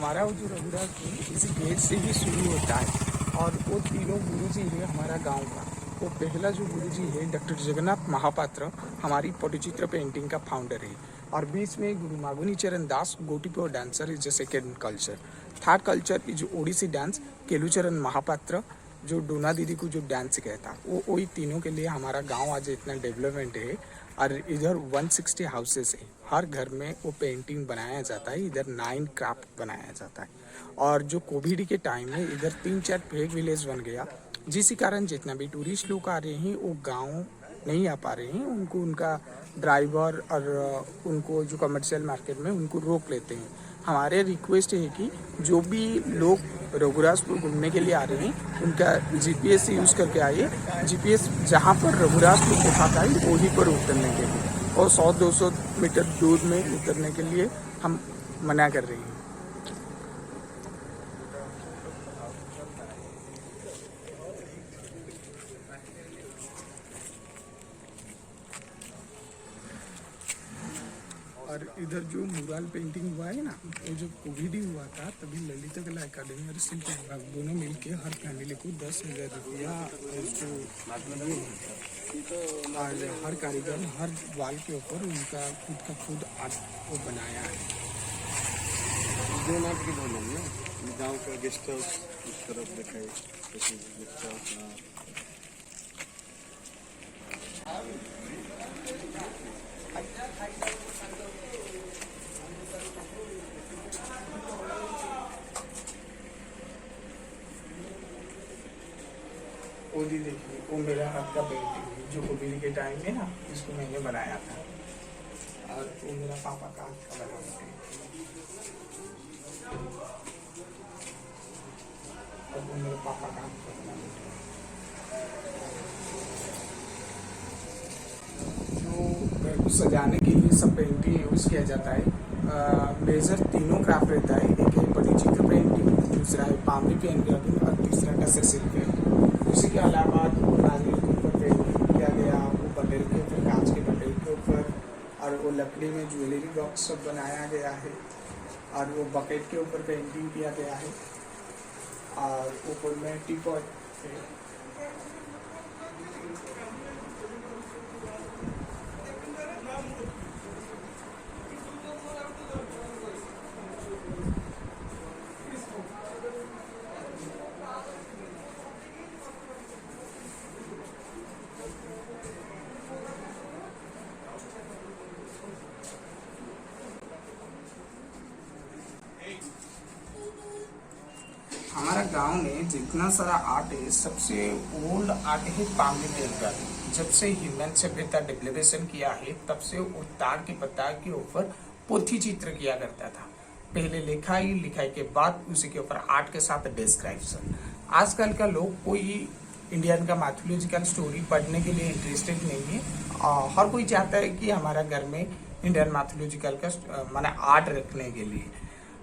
हमारा जो रघुराजपुर इसी गेट से ही शुरू होता है और वो तीनों गुरुजी है हमारा गांव का। वो पहला जो गुरुजी है डॉक्टर जगन्नाथ महापात्र हमारी पट्टचित्र पेंटिंग का फाउंडर है और बीच में Guru Maguni Charan Das Gotipua dancer is the second culture. Third culture is Odissi dance Kelucharan Mohapatra जो डोना दीदी को जो डांस सिखाता वो वही तीनों के लिए हमारा गांव आज इतना डेवलपमेंट है। और इधर 160 हाउसेस है, हर घर में वो पेंटिंग बनाया जाता है, इधर 9 क्राफ्ट बनाया जाता है। और जो कोविड के टाइम में इधर 3-4 फेक विलेज बन गया, जिस कारण जितना भी टूरिस्ट लोग आ रहे हैं वो गांव नहीं आ पा रहे हैं, उनको उनका ड्राइवर और उनको जो कमर्शियल मार्केट में उनको रोक लेते हैं। हमारे रिक्वेस्ट है कि जो भी लोग रघुराजपुर घूमने के लिए आ रहे हैं उनका जीपीएस यूज़ करके आइए। जीपीएस जहाँ पर रघुराजपुर दिखाता है वहीं पर उतरने के लिए, और 100-200 मीटर दूर में उतरने के लिए हम मना कर रहे हैं। और इधर जो मुराल पेंटिंग हुआ है ना, वो जो कोविड ही हुआ था तभी ललित कला अकादमी और शिल्प विभाग दोनों मिलके हर फैमिली को 10,000 रुपया उसको और हर कारीगर हर वाल के ऊपर उनका खुद का खुद आर्ट वो बनाया है। गाँव का गेस्ट हाउस इस तरफ दिखाई गेस्ट हाउस। वो भी देखिए, वो मेरा हाथ का पेंटिंग है जो कोविड के टाइम में ना इसको मैंने बनाया था, और वो मेरा पापा का हाथ का बना है और वो मेरे पापा का हाथ का बना है। जो घर को सजाने के लिए सब पेंटिंग यूज़ किया जाता है। मेजर तीनों क्राफ्ट रहता है, एक है पट्टचित्र पेंटिंग, दूसरा है पामरी पेन ग्राफिंग और तीसरा टसर सिल्क है। उसी के अलावा नारियल के ऊपर पेंटिंग किया गया, वो बटेर के ऊपर कांच के बटेर के ऊपर, और वो लकड़ी में ज्वेलरी बॉक्स सब बनाया गया है, और वो बकेट के ऊपर पेंटिंग किया गया है, और ऊपर में टी पॉट है। हमारा गांव में जितना सारा आर्ट है, सबसे ओल्ड आर्ट है पामरी पेन। जब से ह्यूमन सभ्यता डेवलपेशन किया है तब से वो ताड़ के पत्ता के ऊपर पोथी चित्र किया करता था। पहले लिखाई, लिखाई के बाद उसी के ऊपर आर्ट के साथ डिस्क्रिप्शन। आजकल का लोग कोई इंडियन का माइथोलॉजिकल स्टोरी पढ़ने के लिए इंटरेस्टेड नहीं है। हर कोई चाहता है कि हमारा घर में इंडियन माइथोलॉजिकल का माने आर्ट रखने के लिए।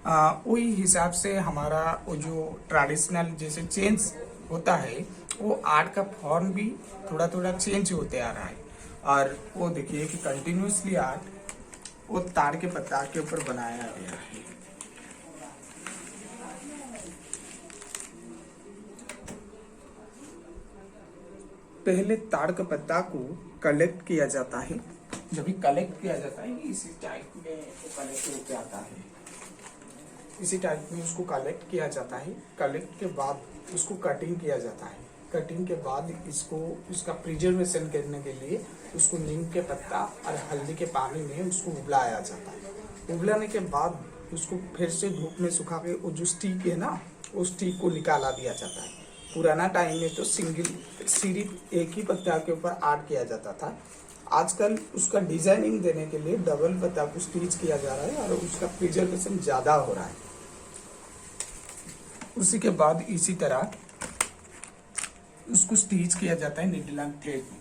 वही हिसाब से हमारा वो जो ट्रेडिशनल जैसे चेंज होता है, वो आर्ट का फॉर्म भी थोड़ा थोड़ा चेंज होते आ रहा है। और वो देखिए कि कंटिन्यूसली आर्ट वो ताड़ के पत्ता के ऊपर बनाया गया है। पहले ताड़ के पत्ता को कलेक्ट किया जाता है। जब भी कलेक्ट किया जाता है इसी टाइप में वो कलेक्ट होकर आता है, इसी टाइप में उसको कलेक्ट किया जाता है। कलेक्ट के बाद उसको कटिंग किया जाता है। कटिंग के बाद इसको उसका प्रिजर्वेशन करने के लिए उसको नीम के पत्ता और हल्दी के पानी में उसको उबलाया जाता है। उबलाने के बाद उसको फिर से धूप में सुखा के वो जो स्टिक है ना, उस स्टिक को निकाला दिया जाता है। पुराना टाइम में तो सिर्फ एक ही पत्ता के ऊपर आर्ट किया जाता था। आजकल उसका डिजाइनिंग देने के लिए डबल पत्ता को स्टिच किया जा रहा है और उसका प्रिजर्वेशन ज़्यादा हो रहा है। उसी के बाद इसी तरह उसको स्टिच किया जाता है नीडल एंड थ्रेड में।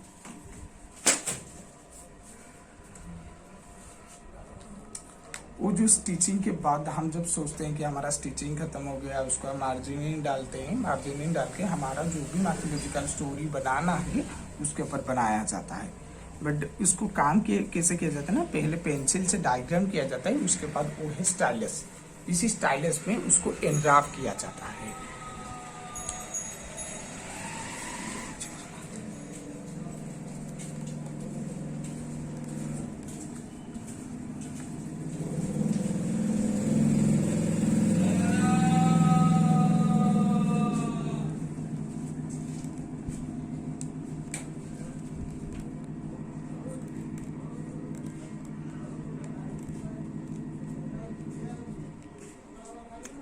वो जो स्टिचिंग के बाद हम जब सोचते हैं कि हमारा स्टिचिंग खत्म हो गया, उसका मार्जिनिंग डालते हैं। मार्जिनिंग डाल के हमारा जो भी माइथोलॉजिकल स्टोरी बनाना है उसके ऊपर बनाया जाता है। बट इसको काम कैसे किया जाता है ना, पहले पेंसिल से डायग्राम किया जाता है, उसके बाद वो है स्टाइलस। इसी स्टाइलस में उसको एनग्राफ किया जाता है।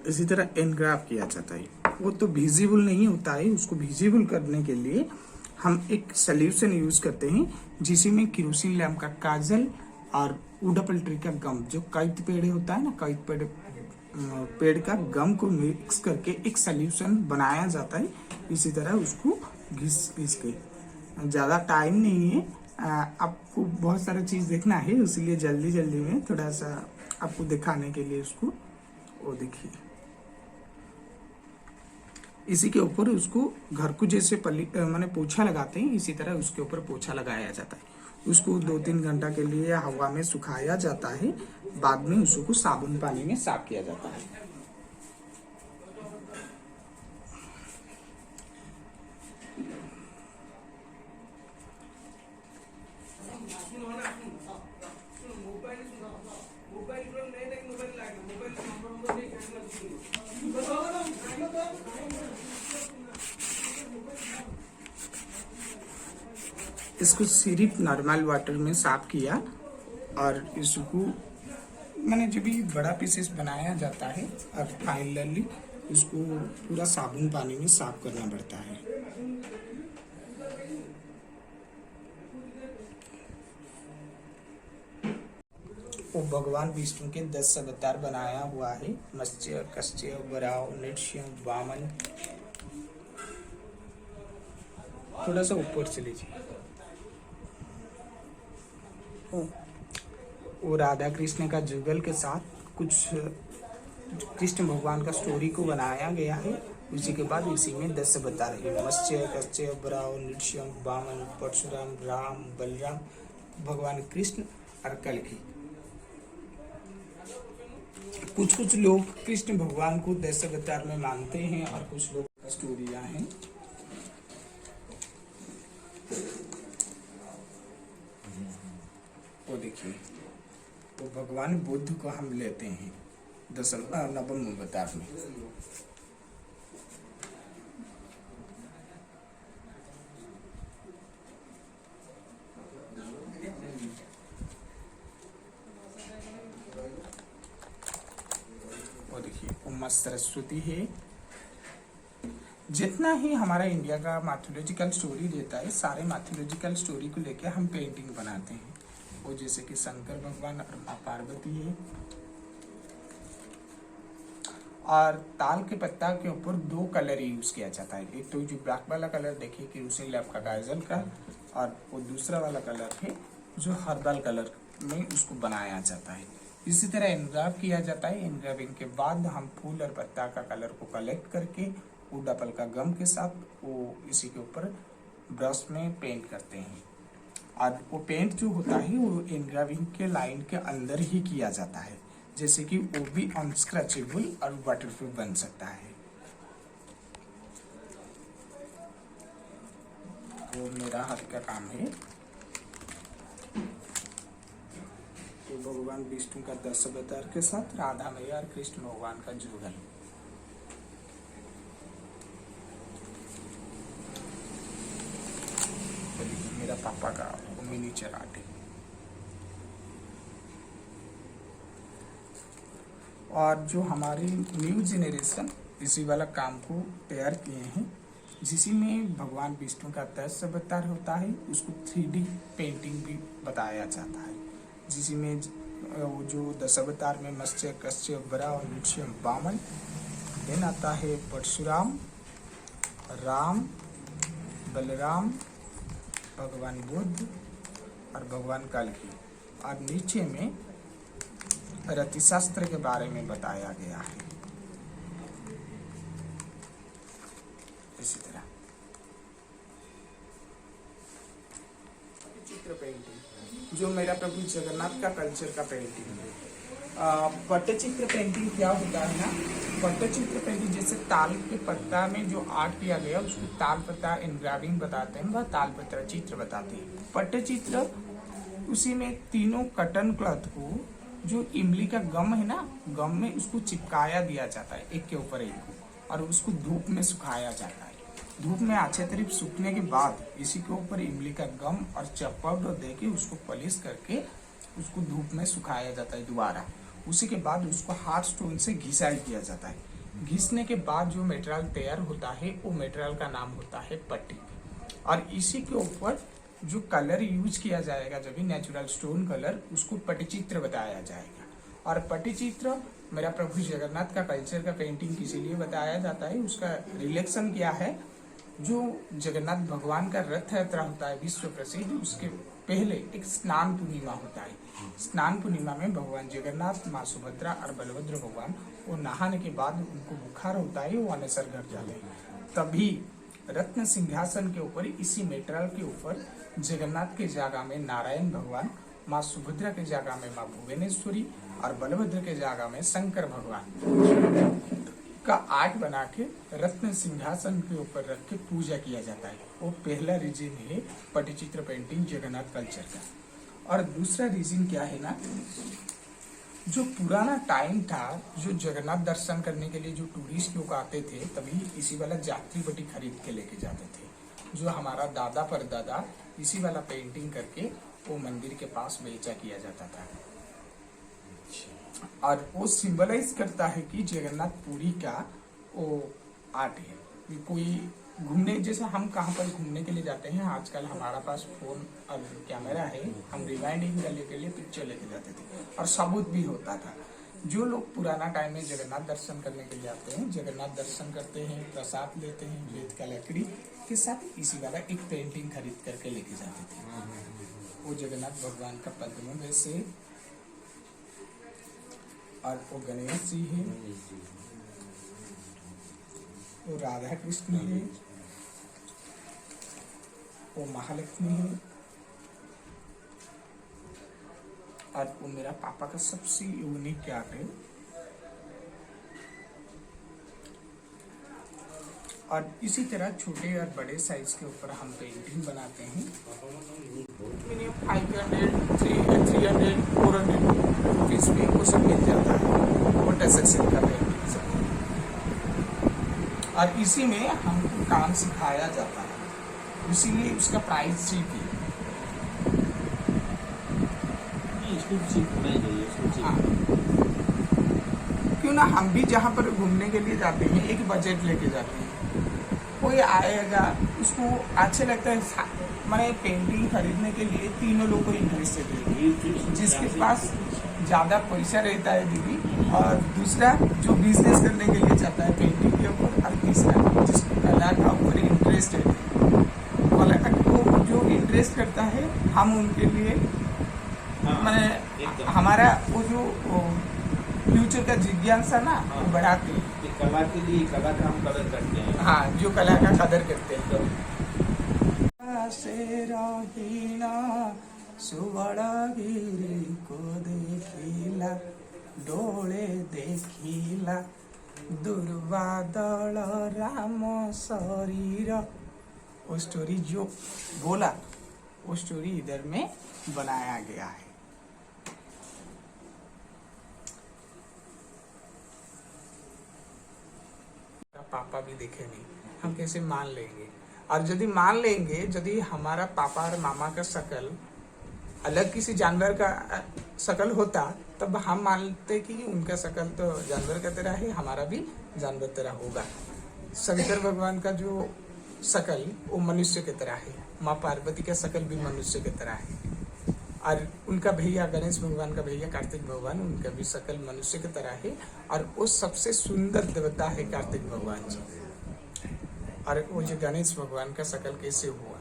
इसी तरह एनग्राफ किया जाता है। वो तो विजिबल नहीं होता है, उसको विजिबल करने के लिए हम एक सॉल्यूशन यूज करते हैं जिसमें केरोसिन लैम्प का काजल और उडापल ट्री का गम, जो कैथ पेड़ होता है ना, कैथ पेड़ का गम को मिक्स करके एक सॉल्यूशन बनाया जाता है। इसी तरह उसको घिस के, ज़्यादा टाइम नहीं है, आपको बहुत सारा चीज़ देखना है, इसलिए जल्दी जल्दी में थोड़ा सा आपको दिखाने के लिए उसको, वो देखिए इसी के ऊपर उसको घर को जैसे माने पोछा लगाते हैं, इसी तरह उसके ऊपर पोछा लगाया जाता है। उसको 2-3 घंटा के लिए हवा में सुखाया जाता है, बाद में उसको साबुन पानी में साफ किया जाता है। इसको सिर्फ नॉर्मल वाटर में साफ किया और इसको मैंने जब भी बड़ा पीसेस बनाया जाता है और फाइनली इसको पूरा साबुन पानी में साफ करना पड़ता है। वो भगवान विष्णु के 10 अवतार बनाया हुआ है, मत्स्य, कस्य, वराह, नृसिंह, वामन। थोड़ा सा ऊपर चले लीजिए। वो राधा कृष्ण का जुगल के साथ कुछ कृष्ण भगवान का स्टोरी को बनाया गया है। उसी के बाद इसी में 10 अवतार है, मत्स्य, कस्य, वराह, नृसिंह, वामन, परशुराम, राम, बलराम, भगवान कृष्ण और कल्कि। कुछ लोग कृष्ण भगवान को 10 अवतार में मानते हैं और कुछ लोग स्टोरियां हैं। वो देखिए, तो भगवान बुद्ध को हम लेते हैं 9वें अवतार में। वो देखिए, उम्मा सरस्वती है। जितना ही हमारा इंडिया का मैथोलॉजिकल स्टोरी रहता है, सारे मैथोलॉजिकल स्टोरी को लेकर हम पेंटिंग बनाते हैं। वो जैसे कि शंकर भगवान और माँ पार्वती है। और ताल के पत्ता के ऊपर 2 कलर यूज किया जाता है। एक तो जो ब्लैक वाला कलर देखिए केरोसिन लैम्प का काजल का, और वो दूसरा वाला कलर है जो हर्बल कलर में उसको बनाया जाता है। इसी तरह एनग्राव किया जाता है। एनग्राविंग के बाद हम फूल और पत्ता का कलर को कलेक्ट करके उडापल का गम के साथ वो इसी के ऊपर ब्रश में पेंट करते हैं। और वो पेंट जो होता है वो एनग्राविंग के लाइन के अंदर ही किया जाता है, जैसे कि वो भी अनस्क्रचेबल और वाटरप्रूफ बन सकता है। वो मेरा हाथ का काम है। तो भगवान विष्णु का 10 अवतार के साथ राधा मैया और कृष्ण भगवान का जुगल। मेरा पापा का मिनीचर आर्ट है। और जो हमारी न्यू जनरेशन इसी वाला काम को तैयार किए हैं, जिसमें भगवान विष्णु का 10 अवतार होता है, उसको 3D पेंटिंग भी बताया जाता है। जिसमें वो जो 10 अवतार में मत्स्य, कस्य, वराह और नृसिंह, वामन। देन आता है परशुराम, राम, बलराम, भगवान बुद्ध और भगवान कल्कि। और नीचे में रतिशास्त्र के बारे में बताया गया है। इसी तरह चित्र पेंटिंग जो मेरा प्रभु जगन्नाथ का कल्चर का पेंटिंग है। पट्टचित्र पेंटिंग क्या होता है ना, पट्टचित्र पेंटिंग जैसे ताल के पत्ता में जो आर्ट किया गया उसको ताल पत्ता एनग्राविंग बताते हैं, वह ताल पत्ता चित्र बताते हैं। पट्टचित्र उसी में तीनों कटन क्लॉथ को जो इमली का गम है ना, गम में उसको चिपकाया दिया जाता है एक के ऊपर एक, और उसको धूप में सुखाया जाता है। धूप में अच्छे तरीके सूखने के बाद इसी के ऊपर इमली का गम और चप्पड़ दे के उसको पॉलिश करके उसको धूप में सुखाया जाता है दोबारा। उसी के बाद उसको हार्ड स्टोन से घिसाई किया जाता है। घिसने के बाद जो मटेरियल तैयार होता है वो मटेरियल का नाम होता है पट्टी। और इसी के ऊपर जो कलर यूज किया जाएगा, जब भी नेचुरल स्टोन कलर, उसको पट्टचित्र बताया जाएगा। और पट्टचित्र मेरा प्रभु जगन्नाथ का कल्चर का पेंटिंग इसीलिए बताया जाता है, उसका रिलेक्शन क्या है, जो जगन्नाथ भगवान का रथ यात्रा होता है विश्व प्रसिद्ध, उसके पहले एक स्नान पूर्णिमा होता है। स्नान पूर्णिमा में भगवान जगन्नाथ, माँ सुभद्रा और बलभद्र भगवान वो नहाने के बाद उनको बुखार होता है, वो अनसर घर जाते हैं। तभी रत्न सिंहासन के ऊपर इसी मेटेरियल के ऊपर जगन्नाथ के जगह में नारायण भगवान, माँ सुभद्रा के जगह में माँ भुवनेश्वरी और बलभद्र के जगह में शंकर भगवान का आर्ट बना के रत्न सिंहासन के ऊपर रख के पूजा किया जाता है। वो पहला रीजन है पट्टचित्र पेंटिंग जगन्नाथ कल्चर का। और दूसरा रीजन क्या है ना, जो पुराना टाइम था, जो जगन्नाथ दर्शन करने के लिए जो टूरिस्ट लोग आते थे, तभी इसी वाला जात्री बटी खरीद के लेके जाते थे। जो हमारा दादा परदादा इसी वाला पेंटिंग करके वो मंदिर के पास बेचा किया जाता था। और वो सिंबलाइज करता है कि जगन्नाथ पुरी का वो आर्ट है। कि कोई घूमने, जैसे हम कहाँ पर घूमने के लिए जाते हैं, आजकल हमारा पास फोन और कैमरा है, हम रिवाइंडिंग करने के लिए पिक्चर लेके जाते थे और सबूत भी होता था। जो लोग पुराना टाइम में जगन्नाथ दर्शन करने के लिए आते हैं, जगन्नाथ दर्शन करते हैं, प्रसाद लेते हैं, वेद का लकड़ी के साथ इसी वाला एक पेंटिंग खरीद करके लेके जाते थे। वो जगन्नाथ भगवान का पद्म वैसे, और वो गणेश जी है, वो राधा कृष्ण है, वो महालक्ष्मी है, और वो मेरा पापा का सबसे यूनिक आर्ट है। और इसी तरह छोटे और बड़े साइज के ऊपर हम पेंटिंग बनाते हैं। मिनिमम 500, 300, 400 रुपीज में वो सब मिल जाता है, वो टेक्सचर का पेंटिंग सब। और इसी में हमको काम सिखाया जाता है, इसीलिए उसका प्राइस चीप है। हाँ, क्यों ना हम भी जहाँ पर घूमने के लिए जाते हैं एक बजट लेके जाते हैं। कोई आएगा, उसको अच्छे लगता है, मैंने पेंटिंग खरीदने के लिए तीनों लोग को इंटरेस्टेड है। जिसके पास ज़्यादा पैसा रहता है दीदी, और दूसरा जो बिजनेस करने के लिए चाहता है पेंटिंग के ऊपर, और तीसरा जिसको कला का ऊपर इंटरेस्ट है, कला को जो इंटरेस्ट करता है, हम उनके लिए मैंने हमारा वो जो फ्यूचर का जिज्ञासा ना वो बढ़ाते हैं। कला के लिए कला का हम कदर करते हैं। हाँ, जो कला का कदर करते हैं। से रहीना सुवड़गिरी को देखिला, डोले देखिला, दुर्वादल राम शरीर, वो स्टोरी जो बोला वो स्टोरी इधर में बनाया गया है। पापा भी देखे नहीं, हम कैसे मान लेंगे? और यदि मान लेंगे, यदि हमारा पापा और मामा का शकल अलग किसी जानवर का शकल होता, तब हम मानते कि उनका शकल तो जानवर का तरह है, हमारा भी जानवर तरह होगा। शंकर भगवान का जो शकल वो मनुष्य की तरह है, माँ पार्वती का शकल भी मनुष्य की तरह है, और उनका भैया गणेश भगवान का भैया कार्तिक भगवान, उनका भी शकल मनुष्य की तरह है। और वो सबसे सुंदर देवता है कार्तिक भगवान जी। और वो जो गणेश भगवान का शकल कैसे हुआ,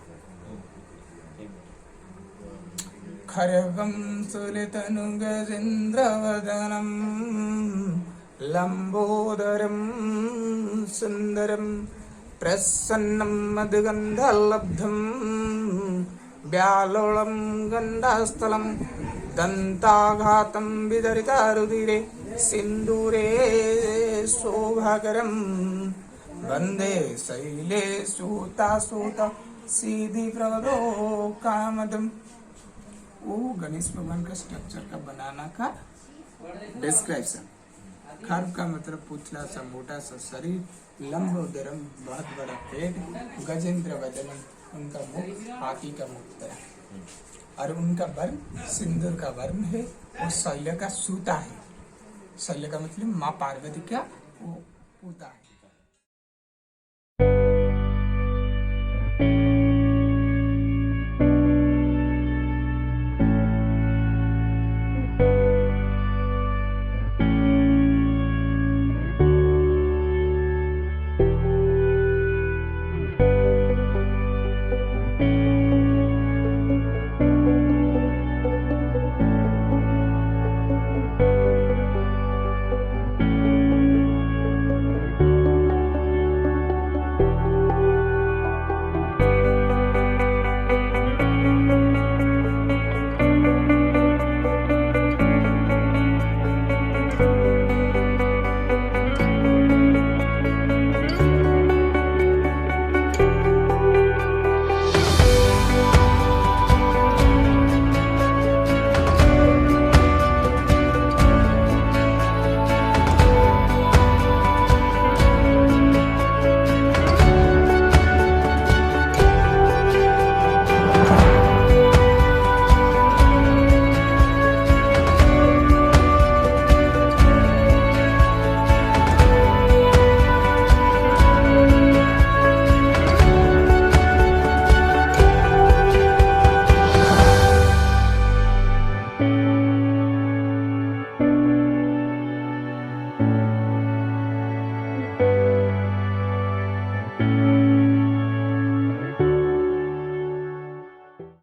खरगम सुलितनु गजेन्द्रवदनम लंबोदरम सुंदरम प्रसन्नम मदगंधलब्धम व्यालोलम गंधास्थलम दंताघातं विदरिता रुधिरे सिन्दूरे शोभाकरं वन्दे शैले सूता सीधी प्रगतो कामदम। वो गणेश भगवान का स्ट्रक्चर का बनाना का डिस्क्रिप्शन। खर्व का मतलब पुतला सा मोटा सा शरीर, लंबोदरम बहुत बड़ा पेट, गजेंद्र वदनम उनका मुख हाथी का मुख तरह, और उनका वर्ण सिंदूर का वर्ण है, और शैल का सूता है। शैल का मतलब माँ पार्वती का वो पूता है।